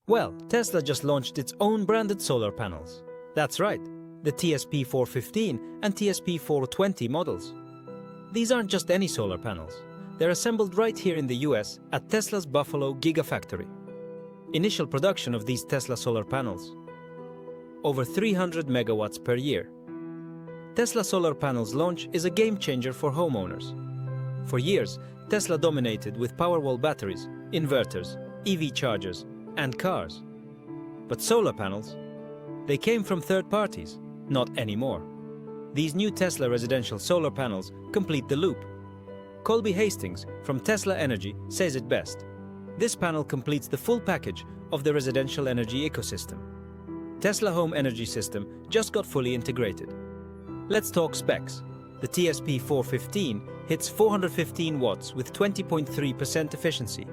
Well, Tesla just launched its own branded solar panels. That's right, the TSP-415 and TSP-420 models. These aren't just any solar panels. They're assembled right here in the US at Tesla's Buffalo Gigafactory. Initial production of these Tesla solar panels, over 300 megawatts per year. Tesla solar panels launch is a game changer for homeowners. For years, Tesla dominated with Powerwall batteries, inverters, EV chargers, and cars. But solar panels, they came from third parties, not anymore. These new Tesla residential solar panels complete the loop. Colby Hastings from Tesla Energy says it best. This panel completes the full package of the residential energy ecosystem. Tesla Home Energy System just got fully integrated. Let's talk specs. The TSP-415 hits 415 watts with 20.3% efficiency.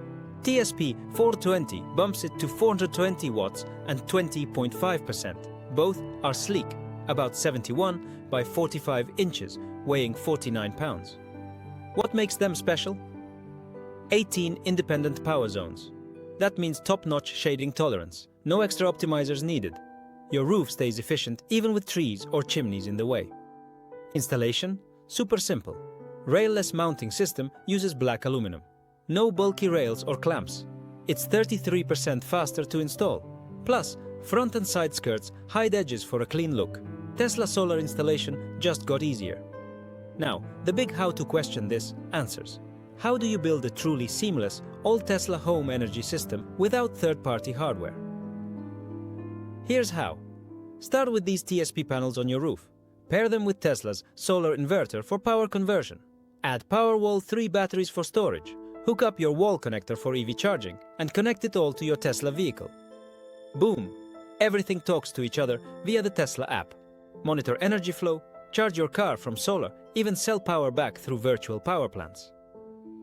TSP-420 bumps it to 420 watts and 20.5%. Both are sleek, about 71 by 45 inches, weighing 49 pounds. What makes them special? 18 independent power zones. That means top-notch shading tolerance. No extra optimizers needed. Your roof stays efficient even with trees or chimneys in the way. Installation? Super simple. Rail-less mounting system uses black aluminum. No bulky rails or clamps. It's 33% faster to install. Plus, front and side skirts hide edges for a clean look. Tesla solar installation just got easier. Now, the big how-to question this answers. How do you build a truly seamless, all-Tesla home energy system without third-party hardware? Here's how. Start with these TSP panels on your roof. Pair them with Tesla's solar inverter for power conversion. Add Powerwall 3 batteries for storage. Hook up your wall connector for EV charging and connect it all to your Tesla vehicle. Boom! Everything talks to each other via the Tesla app. Monitor energy flow, charge your car from solar, even sell power back through virtual power plants.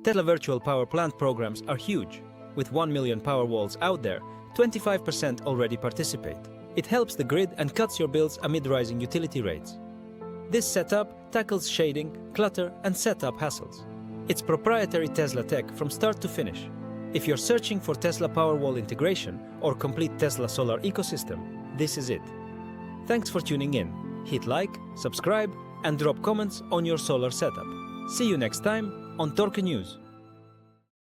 Tesla virtual power plant programs are huge. With 1 million Powerwalls out there, 25% already participate. It helps the grid and cuts your bills amid rising utility rates. This setup tackles shading, clutter, and setup hassles. It's proprietary Tesla tech from start to finish. If you're searching for Tesla Powerwall integration or complete Tesla solar ecosystem, this is it. Thanks for tuning in. Hit like, subscribe, and drop comments on your solar setup. See you next time on Torque News.